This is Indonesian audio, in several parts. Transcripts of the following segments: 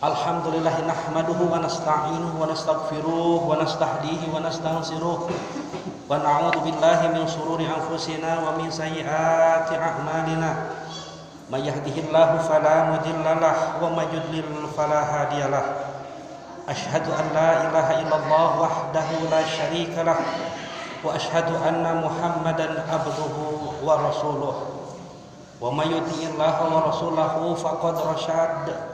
Alhamdulillah nahmaduhu wa nasta'inuhu wa nastaghfiruh wa nastahdihi wa nastansiruh wa na'udzu billahi min shururi anfusina wa min sayyiati a'malina. May yahdihillahu fala mudhillalah wa may yudlil fala hadiyalah. Asyhadu an la ilaha illallah wahdahu la syarikalah wa asyhadu anna Muhammadan abduhu wa rasuluh. Wa may yuti'illaha wa rasulahu faqad rasyad.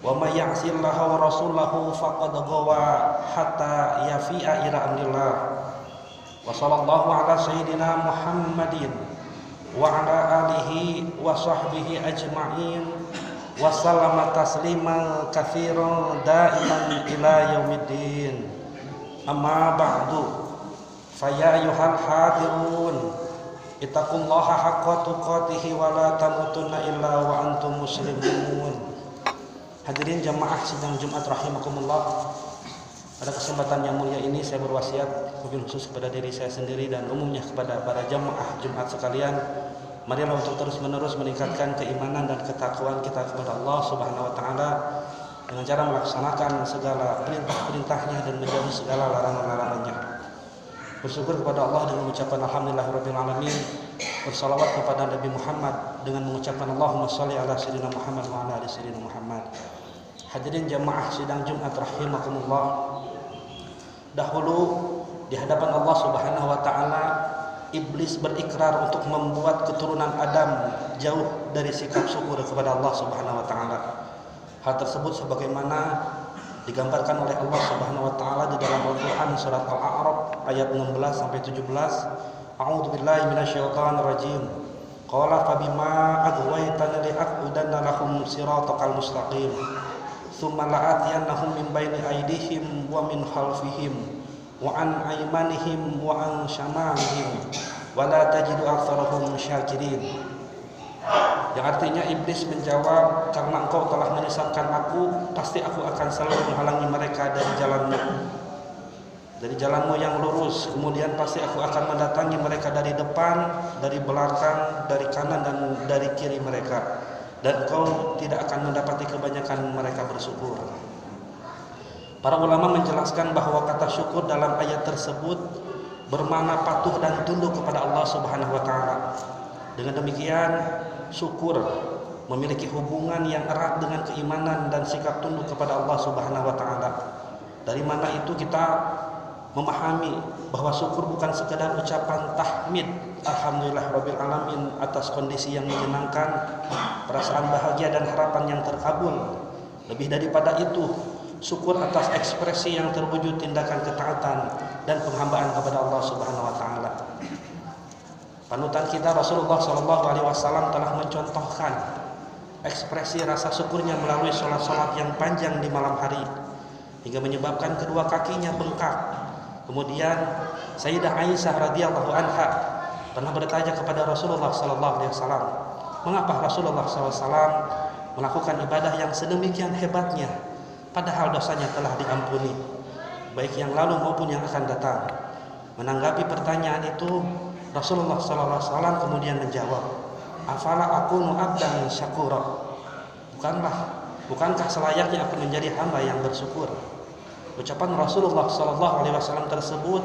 Wa may ya'sillaha wa rasulahu faqad ghawa hatta yafi'a ila amrillah. Wa sallallahu ala sayyidina Muhammadin wa ala alihi wa sahbihi ajma'in wa sallama tasliman katsiran da'iman ila yaumiddin. Amma ba'du, fa ya ayyuhal hadirun ittaqullaha haqqa tuqatih wa la tamutunna illa wa antum muslimun. Hadirin jamaah sidang Jumat rahimakumullah. Pada kesempatan yang mulia ini saya berwasiat wabil khusus kepada diri saya sendiri dan umumnya kepada para jamaah Jumat sekalian, marilah untuk terus-menerus meningkatkan keimanan dan ketakwaan kita kepada Allah Subhanahu wa taala dengan cara melaksanakan segala perintah-perintahnya dan menjauhi segala larangan-larangannya. Bersyukur kepada Allah dengan mengucapkan alhamdulillahirabbil alamin. Bersalawat kepada Nabi Muhammad dengan mengucapkan Allahumma shalli ala sayyidina Muhammad wa ala ali sayyidina Muhammad. Hadirin jamaah sidang Jumat rahimakumullah. Dahulu di hadapan Allah Subhanahu wa taala, iblis berikrar untuk membuat keturunan Adam jauh dari sikap syukur kepada Allah Subhanahu wa taala. Hal tersebut sebagaimana digambarkan oleh Allah Subhanahu wa taala di dalam Al-Qur'an surat Al-A'raf ayat 16 sampai 17. A'udzu billahi minasyaitonir rajim. Qala fabima aghwaytani la'aqudanna lahum siratal mustaqim. Tsumma la'atiyannahum min baini aydihim wa min khalfihim wa an aymanihim wa an syamalihim wa la tajidu aktsarahum syakirin. Yang artinya iblis menjawab, karena engkau telah menyesatkan aku, pasti aku akan selalu menghalangi mereka dari jalanmu yang lurus. Kemudian pasti aku akan mendatangi mereka dari depan, dari belakang, dari kanan dan dari kiri mereka, dan kau tidak akan mendapati kebanyakan mereka bersyukur. Para ulama menjelaskan bahwa kata syukur dalam ayat tersebut bermakna patuh dan tunduk kepada Allah Subhanahu wa taala. Dengan demikian, syukur memiliki hubungan yang erat dengan keimanan dan sikap tunduk kepada Allah Subhanahu wa taala. Dari mana itu kita memahami bahwa syukur bukan sekedar ucapan tahmid alhamdulillahirabbil alamin atas kondisi yang menyenangkan, perasaan bahagia dan harapan yang terkabul. Lebih daripada itu, syukur atas ekspresi yang terwujud tindakan ketaatan dan penghambaan kepada Allah Subhanahu wa taala. Panutan kita Rasulullah sallallahu alaihi wasallam telah mencontohkan ekspresi rasa syukurnya melalui salat-salat yang panjang di malam hari hingga menyebabkan kedua kakinya bengkak. Kemudian Sayyidah Aisyah radhiyallahu anha pernah bertanya kepada Rasulullah sallallahu alaihi wasallam, mengapa Rasulullah sallallahu alaihi wasallam melakukan ibadah yang sedemikian hebatnya padahal dosanya telah diampuni, baik yang lalu maupun yang akan datang. Menanggapi pertanyaan itu, Rasulullah sallallahu alaihi wasallam kemudian menjawab, afala akunu abdan syakura. Bukankah selayaknya aku menjadi hamba yang bersyukur? Ucapan Rasulullah sallallahu alaihi wasallam tersebut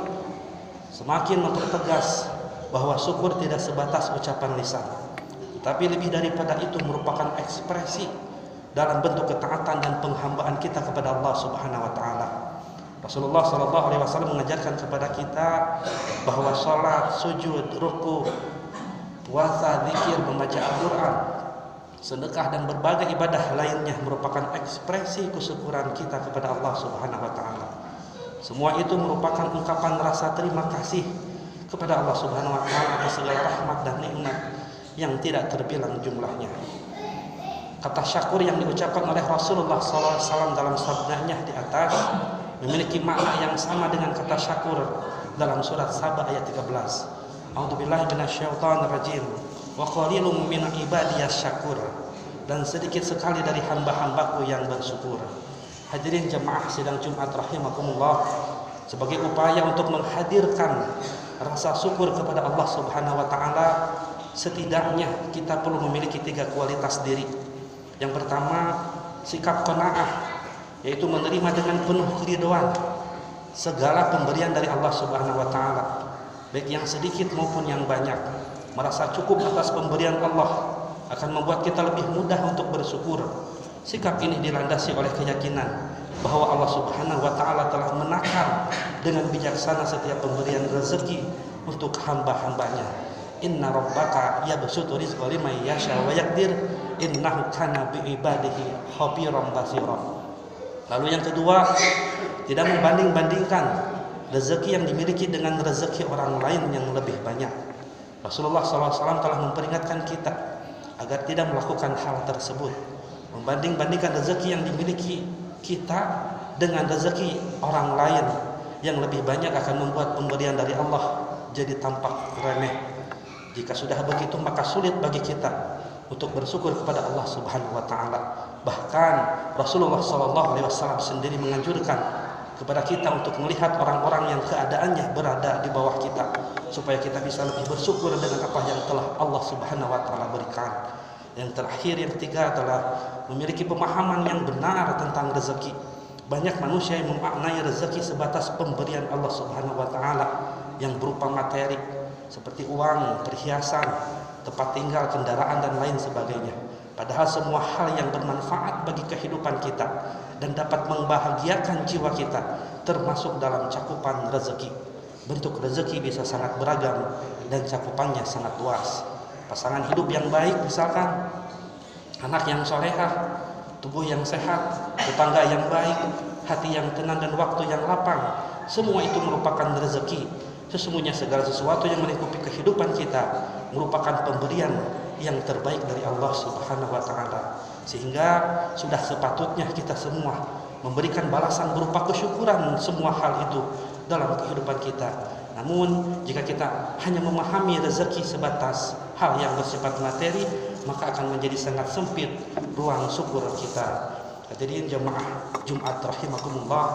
semakin mempertegas bahwa syukur tidak sebatas ucapan lisan, tetapi lebih daripada itu merupakan ekspresi dalam bentuk ketaatan dan penghambaan kita kepada Allah Subhanahu wa taala. Rasulullah sallallahu alaihi wasallam mengajarkan kepada kita bahwa salat, sujud, ruku, puasa, zikir, membaca Al-Qur'an, sedekah dan berbagai ibadah lainnya merupakan ekspresi kesyukuran kita kepada Allah Subhanahu wa taala. Semua itu merupakan ungkapan rasa terima kasih kepada Allah Subhanahu wa taala atas segala rahmat dan nikmat yang tidak terbilang jumlahnya. Kata syakur yang diucapkan oleh Rasulullah sallallahu alaihi wasallam dalam sabdanya di atas memiliki makna yang sama dengan kata syakur dalam surat Saba ayat 13. A'udzubillahi minasyaitonir rajim. Wa qalilum min ibadiyas syakur, dan sedikit sekali dari hamba-hambaku yang bersyukur. Hadirin jamaah sidang Jumat rahimakumullah, sebagai upaya untuk menghadirkan rasa syukur kepada Allah Subhanahu wa taala, setidaknya kita perlu memiliki 3 kualitas diri. Yang pertama, sikap qanaah yaitu menerima dengan penuh keridhaan segala pemberian dari Allah Subhanahu wa taala, baik yang sedikit maupun yang banyak. Merasa cukup atas pemberian Allah akan membuat kita lebih mudah untuk bersyukur. Sikap ini dilandasi oleh keyakinan bahwa Allah Subhanahu wa taala telah menakar dengan bijaksana setiap pemberian rezeki untuk hamba-hambanya. Inna rabbaka yabsutu rizqa liman yasha wa yaqdir innahu kana bi ibadihi khabiran basira. Lalu yang kedua, tidak membanding-bandingkan rezeki yang dimiliki dengan rezeki orang lain yang lebih banyak. Rasulullah SAW telah memperingatkan kita agar tidak melakukan hal tersebut. Membanding-bandingkan rezeki yang dimiliki kita dengan rezeki orang lain yang lebih banyak akan membuat pemberian dari Allah jadi tampak remeh. Jika sudah begitu, maka sulit bagi kita untuk bersyukur kepada Allah Subhanahu wa taala. Bahkan Rasulullah SAW sendiri menganjurkan kepada kita untuk melihat orang-orang yang keadaannya berada di bawah kita, supaya kita bisa lebih bersyukur dengan apa yang telah Allah Subhanahu wa taala berikan. Yang terakhir, yang ketiga adalah memiliki pemahaman yang benar tentang rezeki. Banyak manusia yang memaknai rezeki sebatas pemberian Allah Subhanahu wa taala yang berupa materi seperti uang, perhiasan, tempat tinggal, kendaraan dan lain sebagainya. Padahal semua hal yang bermanfaat bagi kehidupan kita dan dapat membahagiakan jiwa kita termasuk dalam cakupan rezeki. Bentuk rezeki bisa sangat beragam dan cakupannya sangat luas. Pasangan hidup yang baik misalkan, anak yang solehah, tubuh yang sehat, tetangga yang baik, hati yang tenang dan waktu yang lapang, semua itu merupakan rezeki. Sesungguhnya segala sesuatu yang melingkupi kehidupan kita merupakan pemberian yang terbaik dari Allah Subhanahu wa taala. Sehingga sudah sepatutnya kita semua memberikan balasan berupa kesyukuran semua hal itu dalam kehidupan kita. Namun jika kita hanya memahami rezeki sebatas hal yang bersifat materi, maka akan menjadi sangat sempit ruang syukur kita. Hadirin jamaah Jumat rahimakumullah,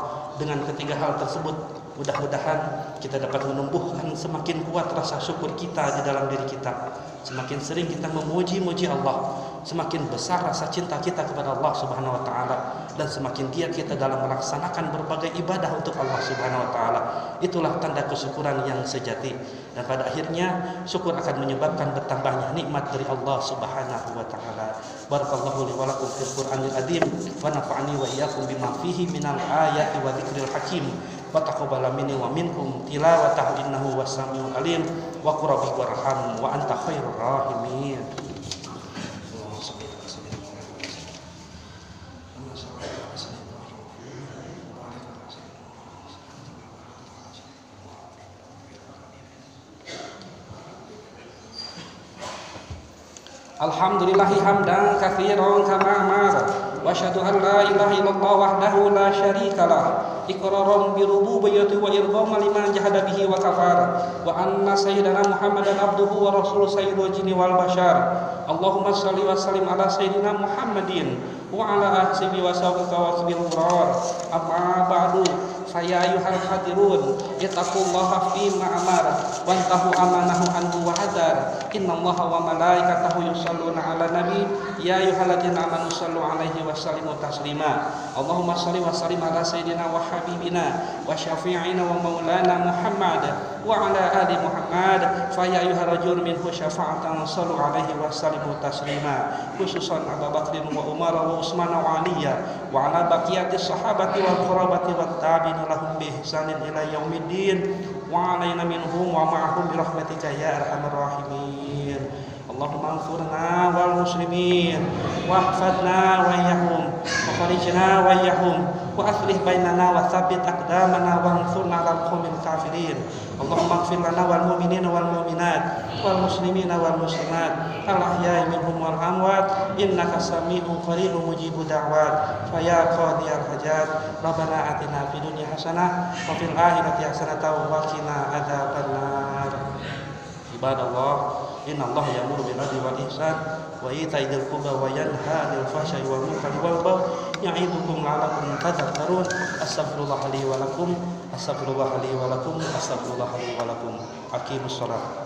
dengan ketiga hal tersebut mudah-mudahan kita dapat menumbuhkan semakin kuat rasa syukur kita di dalam diri kita. Semakin sering kita memuji-muji Allah, semakin besar rasa cinta kita kepada Allah Subhanahu wa taala, dan semakin giat kita dalam melaksanakan berbagai ibadah untuk Allah Subhanahu wa taala. Itulah tanda kesyukuran yang sejati, dan pada akhirnya syukur akan menyebabkan bertambahnya nikmat dari Allah Subhanahu wa taala. Barakallahu li wa lakum fil Qur'anil azim wa nafa'ani wa iyyakum bima fihi minal ayati wa dzikril hakim. Wa taqabbal minni wa minkum tilawatahu innahu was-sami'ul alim wa qur rabbi warham wa anta khairur rahimin. Alhamdulillahi hamdan katsiran kama amara wa asyhadu an la ilaha illallah wahdahu la syarikalah iqraran bi rububiyyati wa irghaman liman jahada bihi wa kafara wa anna sayyidana Muhammadan abduhu wa rasuluhu sayyidul jinni wal bashar. Allahumma shalli wa sallim ala sayyidina Muhammadin wa ala ahsibi wa sahbihi wa sabil ghrar. Amma ba'du, ya ayyuhal hadirun ittaqullaha fima amara wa antahu amanahu anhu wa hadar. Innallaha wa malaikatahu yusholluna 'alan nabi ya ayyuhalladzina amanu shallu 'alaihi wa sallimu taslima. Allahumma shalli wa sallim ala sayyidina wa habibina wa syafi'ina wa maulana Muhammad wa ala ali Muhammad fa ya ayyuharrajul minhu syafa'atan shallu 'alaihi wa sallimu taslima. Khususan Abu Bakr wa Umar wa Utsman wa Ali wa ala baqiyati sahabati wal qurabati wat tabi'in lahum bi ihsanin ila yaumiddin wa alaina minhum wa ma'ahum bi rahmatika ya arhamar rahimin. Allahumma ansurna wal muslimin wahfadna wa iyyahum wa farijna wa iyyahum wa aslih bainana wa tsabbit aqdamana wa ansurna 'alal qaumil kafirin. Allahumma ighfir lana wal mu'minina wal mu'minat wal muslimina wal muslimat al ahya'i minhum wal amwat innaka sami'un qaribun mujibud da'wat fa ya qadiyal hajat rabbana atina fid dunya hasanah wa fil akhirati hasanah wa qina adzabannar. Ibadallah, innallaha ya'muru bil 'adli wal ihsan wa ita'i dzil qurba wa yanha 'anil fahsya'i wal munkari wal baghi ya'idukum la'allakum tadhakkarun. Astaghfirullah li wa lakum, astaghfirullah li wa lakum, astaghfirullah li wa lakum. Aqimus shalah.